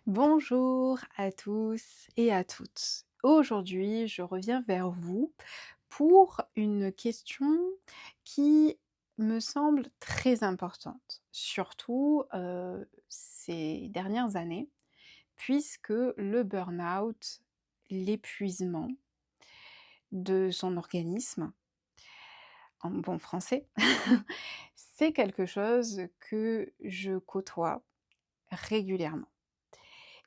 Bonjour à tous et à toutes. Aujourd'hui, je reviens vers vous pour une question qui me semble très importante, surtout ces dernières années, puisque le burn-out, l'épuisement de son organisme, en bon français, c'est quelque chose que je côtoie régulièrement.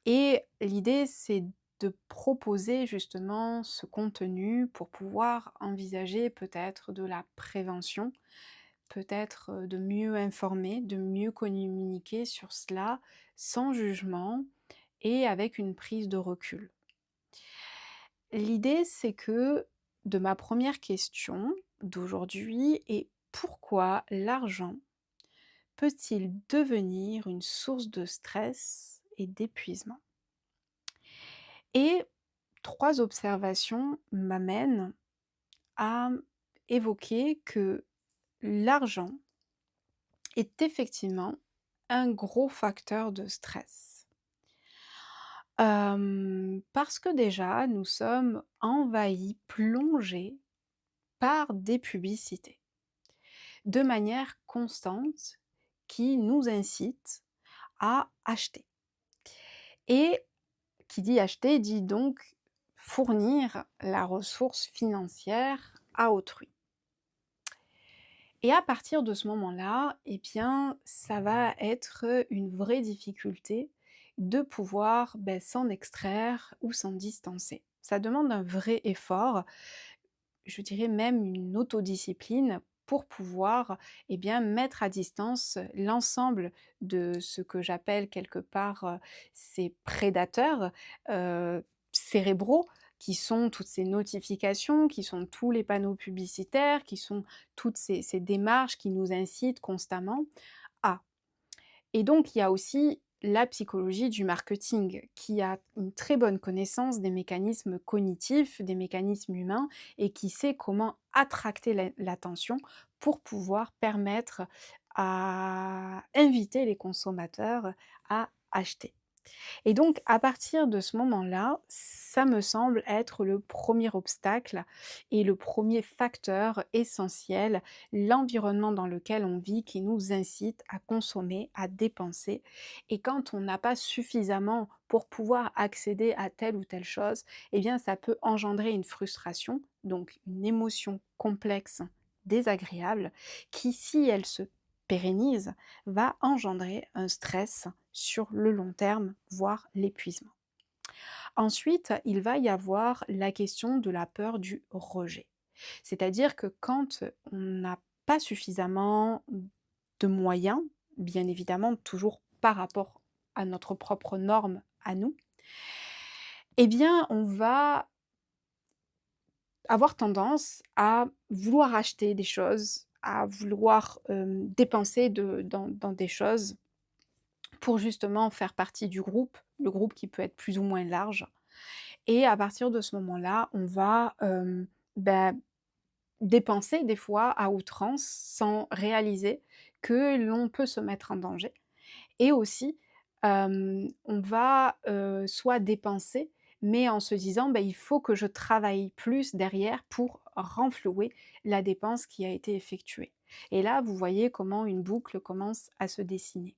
Et l'idée, c'est de proposer justement ce contenu pour pouvoir envisager peut-être de la prévention, peut-être, de mieux informer, de mieux communiquer sur cela sans jugement et avec une prise de recul. L'idée, c'est que de ma première question d'aujourd'hui est: pourquoi l'argent peut-il devenir une source de stress et d'épuisement? Et 3 observations m'amènent à évoquer que l'argent est effectivement un gros facteur de stress. Parce que déjà, nous sommes envahis, plongés par des publicités, de manière constante, qui nous incitent à acheter. Et qui dit acheter, dit donc fournir la ressource financière à autrui. Et à partir de ce moment-là, eh bien, ça va être une vraie difficulté de pouvoir, s'en extraire ou s'en distancer. Ça demande un vrai effort, je dirais même une autodiscipline pour pouvoir, eh bien, mettre à distance l'ensemble de ce que j'appelle quelque part, ces prédateurs, cérébraux, qui sont toutes ces notifications, qui sont tous les panneaux publicitaires, qui sont toutes ces démarches qui nous incitent constamment à. Et donc il y a aussi la psychologie du marketing, qui a une très bonne connaissance des mécanismes cognitifs, des mécanismes humains et qui sait comment attracter l'attention pour pouvoir permettre à inviter les consommateurs à acheter. Et donc à partir de ce moment-là, ça me semble être le premier obstacle et le premier facteur essentiel, l'environnement dans lequel on vit qui nous incite à consommer, à dépenser. Et quand on n'a pas suffisamment pour pouvoir accéder à telle ou telle chose, eh bien ça peut engendrer une frustration, donc une émotion complexe, désagréable, qui si elle se pérennise, va engendrer un stress sur le long terme, voire l'épuisement. Ensuite, il va y avoir la question de la peur du rejet. C'est-à-dire que quand on n'a pas suffisamment de moyens, bien évidemment toujours par rapport à notre propre norme à nous, eh bien on va avoir tendance à vouloir acheter des choses, à vouloir, dépenser dans des choses pour justement faire partie du groupe, le groupe qui peut être plus ou moins large. Et à partir de ce moment-là, on va, dépenser des fois à outrance sans réaliser que l'on peut se mettre en danger. Et aussi, on va, soit dépenser, mais en se disant: «Il faut que je travaille plus derrière pour renflouer la dépense qui a été effectuée». Et là, vous voyez comment une boucle commence à se dessiner.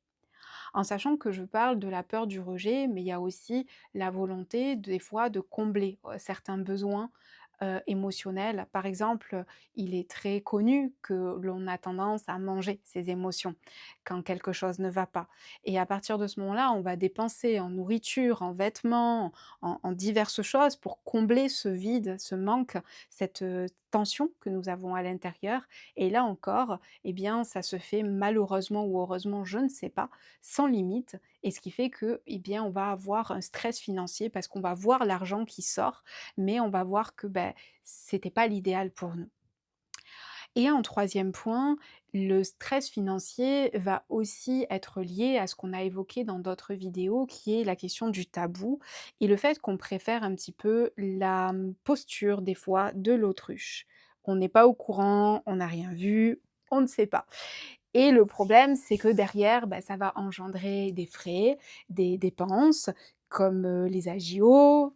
En sachant que je parle de la peur du rejet, mais il y a aussi la volonté des fois de combler, certains besoins, émotionnels. Par exemple, il est très connu que l'on a tendance à manger ses émotions quand quelque chose ne va pas et à partir de ce moment-là, on va dépenser en nourriture, en vêtements, en diverses choses pour combler ce vide, ce manque, cette, tension que nous avons à l'intérieur et là encore, eh bien, ça se fait malheureusement ou heureusement, je ne sais pas, sans limite et ce qui fait que, eh bien, on va avoir un stress financier parce qu'on va voir l'argent qui sort, mais on va voir que, c'était pas l'idéal pour nous. Et en troisième point, le stress financier va aussi être lié à ce qu'on a évoqué dans d'autres vidéos, qui est la question du tabou et le fait qu'on préfère un petit peu la, posture des fois de l'autruche. On n'est pas au courant, on n'a rien vu, on ne sait pas. Et le problème, c'est que derrière, bah, ça va engendrer des frais, des dépenses comme, les agios,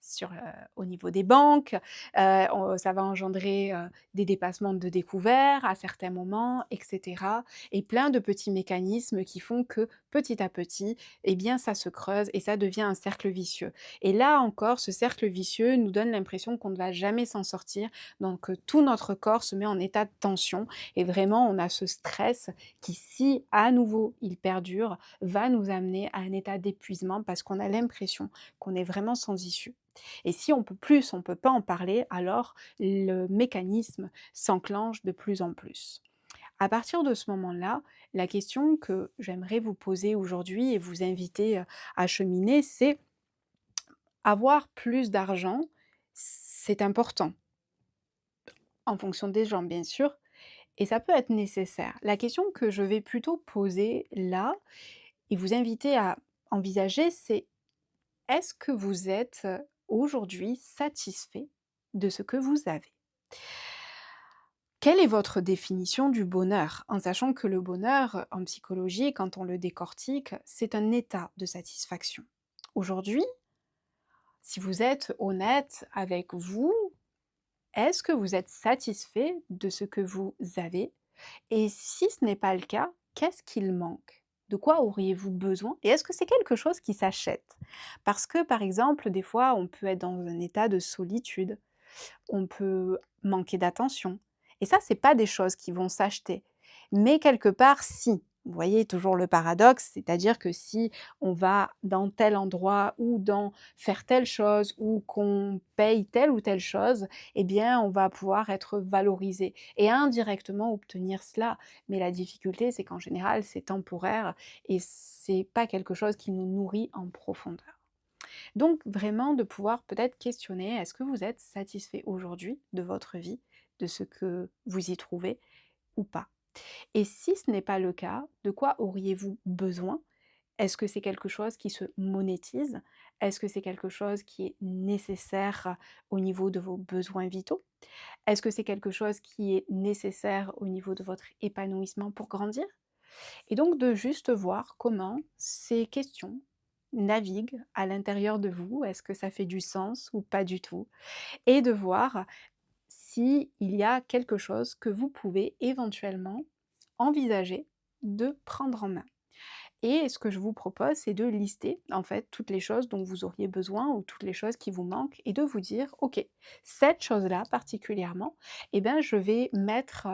sur, au niveau des banques, ça va engendrer, des dépassements de découvert à certains moments et cetera et plein de petits mécanismes qui font que, petit à petit, eh bien, ça se creuse et ça devient un cercle vicieux et là encore, ce cercle vicieux nous donne l'impression qu'on ne va jamais s'en sortir, donc tout notre corps se met en état de tension et vraiment on a ce stress qui, si à nouveau il perdure, va nous amener à un état d'épuisement parce qu'on a l'impression qu'on est vraiment sans issue. Et si on peut plus, on peut pas en parler, alors le mécanisme s'enclenche de plus en plus. À partir de ce moment-là, la question que j'aimerais vous poser aujourd'hui et vous inviter, à cheminer, c'est avoir plus d'argent, c'est important, en fonction des gens bien sûr, et ça peut être nécessaire. La question que je vais plutôt poser là et vous inviter à envisager, c'est: est-ce que vous êtes, aujourd'hui satisfait de ce que vous avez? Quelle est votre définition du bonheur? En sachant que le bonheur, en psychologie, quand on le décortique, c'est un état de satisfaction. Aujourd'hui, si vous êtes honnête avec vous, est-ce que vous êtes satisfait de ce que vous avez? Et si ce n'est pas le cas, qu'est-ce qu'il manque? De quoi auriez-vous besoin? Et est-ce que c'est quelque chose qui s'achète? Parce que, par exemple, des fois, on peut être dans un état de solitude, on peut manquer d'attention. Et ça, c'est pas des choses qui vont s'acheter. Mais quelque part, si. Vous voyez toujours le paradoxe, c'est-à-dire que si on va dans tel endroit ou dans faire telle chose ou qu'on paye telle ou telle chose, eh bien, on va pouvoir être valorisé et indirectement obtenir cela. Mais la difficulté, c'est qu'en général, c'est temporaire et c'est pas quelque chose qui nous nourrit en profondeur. Donc vraiment de pouvoir peut-être questionner, est-ce que vous êtes satisfait aujourd'hui de votre vie, de ce que vous y trouvez ou pas? Et si ce n'est pas le cas, de quoi auriez-vous besoin? Est-ce que c'est quelque chose qui se monétise? Est-ce que c'est quelque chose qui est nécessaire au niveau de vos besoins vitaux? Est-ce que c'est quelque chose qui est nécessaire au niveau de votre épanouissement pour grandir? Et donc de juste voir comment ces questions naviguent à l'intérieur de vous. Est-ce que ça fait du sens ou pas du tout? Et de voir s'il y a quelque chose que vous pouvez éventuellement envisager de prendre en main. Et ce que je vous propose, c'est de lister en fait toutes les choses dont vous auriez besoin ou toutes les choses qui vous manquent et de vous dire: «OK, cette chose-là particulièrement, eh ben, je vais mettre,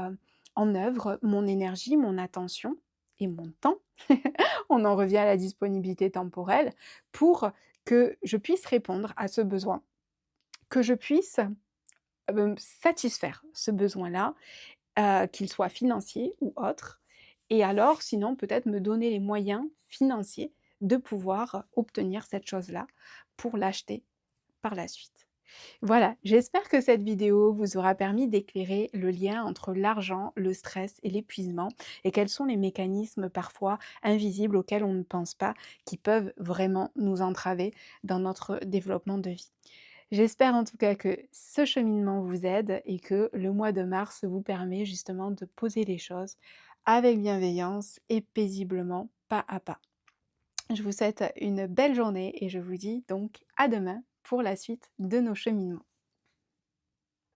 en œuvre mon énergie, mon attention et mon temps». On en revient à la disponibilité temporelle pour que je puisse répondre à ce besoin, que je puisse, satisfaire ce besoin-là, qu'il soit financier ou autre et alors sinon peut-être me donner les moyens financiers de pouvoir obtenir cette chose-là pour l'acheter par la suite. Voilà, j'espère que cette vidéo vous aura permis d'éclairer le lien entre l'argent, le stress et l'épuisement et quels sont les mécanismes parfois invisibles auxquels on ne pense pas, qui peuvent vraiment nous entraver dans notre développement de vie. J'espère en tout cas que ce cheminement vous aide et que le mois de mars vous permet justement de poser les choses avec bienveillance et paisiblement, pas à pas. Je vous souhaite une belle journée et je vous dis donc à demain pour la suite de nos cheminements.